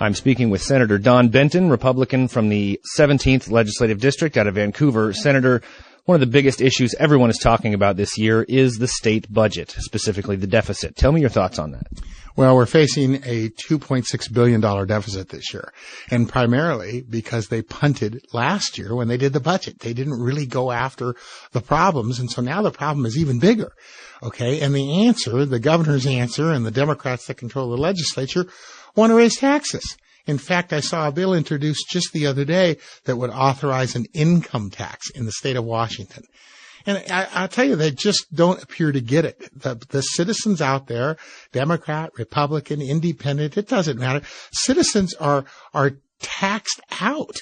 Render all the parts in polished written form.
I'm speaking with Senator Don Benton, Republican from the 17th Legislative District out of Vancouver. Senator, one of the biggest issues everyone is talking about this year is the state budget, specifically the deficit. Tell me your thoughts on that. Well, we're facing a $2.6 billion deficit this year, and primarily because they punted last year when they did the budget. They didn't really go after the problems, and so now the problem is even bigger. Okay, and the answer, the governor's answer, and the Democrats that control the legislature want to raise taxes. In fact, I saw a bill introduced just the other day that would authorize an income tax in the state of Washington. And I'll tell you, they just don't appear to get it. The citizens out there, Democrat, Republican, Independent, it doesn't matter. Citizens are taxed out.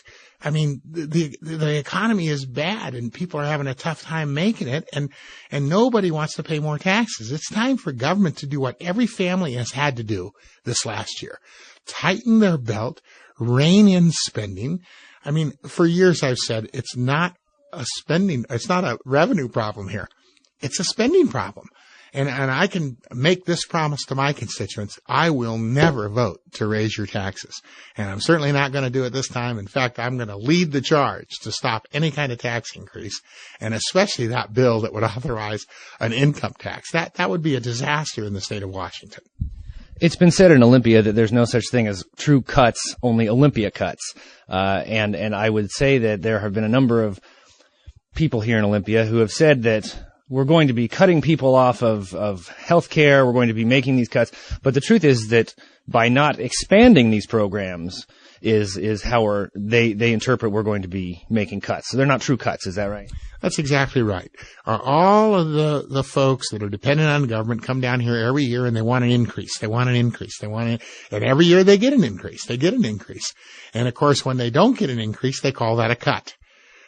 I mean, the economy is bad and people are having a tough time making it, and nobody wants to pay more taxes. It's time for government to do what every family has had to do this last year. Tighten their belt, rein in spending. I mean, for years I've said it's not a revenue problem here. It's a spending problem. And I can make this promise to my constituents. I will never vote to raise your taxes. And I'm certainly not going to do it this time. In fact, I'm going to lead the charge to stop any kind of tax increase, and especially that bill that would authorize an income tax. That would be a disaster in the state of Washington. It's been said in Olympia that there's no such thing as true cuts, only Olympia cuts. And I would say that there have been a number of people here in Olympia who have said that we're going to be cutting people off of health care. We're going to be making these cuts. But the truth is that by not expanding these programs is how they interpret we're going to be making cuts. So they're not true cuts. Is that right? That's exactly right. All of the folks that are dependent on the government come down here every year and they want an increase. They want an increase. And every year they get an increase. And of course, when they don't get an increase, they call that a cut.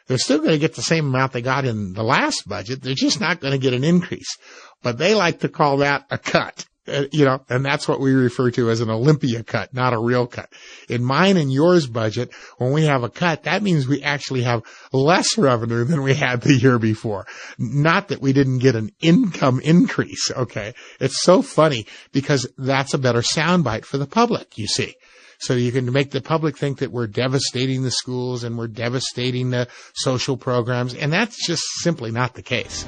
They're still going to get the same amount they got in the last budget. They're just not going to get an increase. But they like to call that a cut, and that's what we refer to as an Olympia cut, not a real cut. In mine and yours budget, when we have a cut, that means we actually have less revenue than we had the year before. Not that we didn't get an income increase, okay? It's so funny because that's a better soundbite for the public, you see. So you can make the public think that we're devastating the schools and we're devastating the social programs, and that's just simply not the case.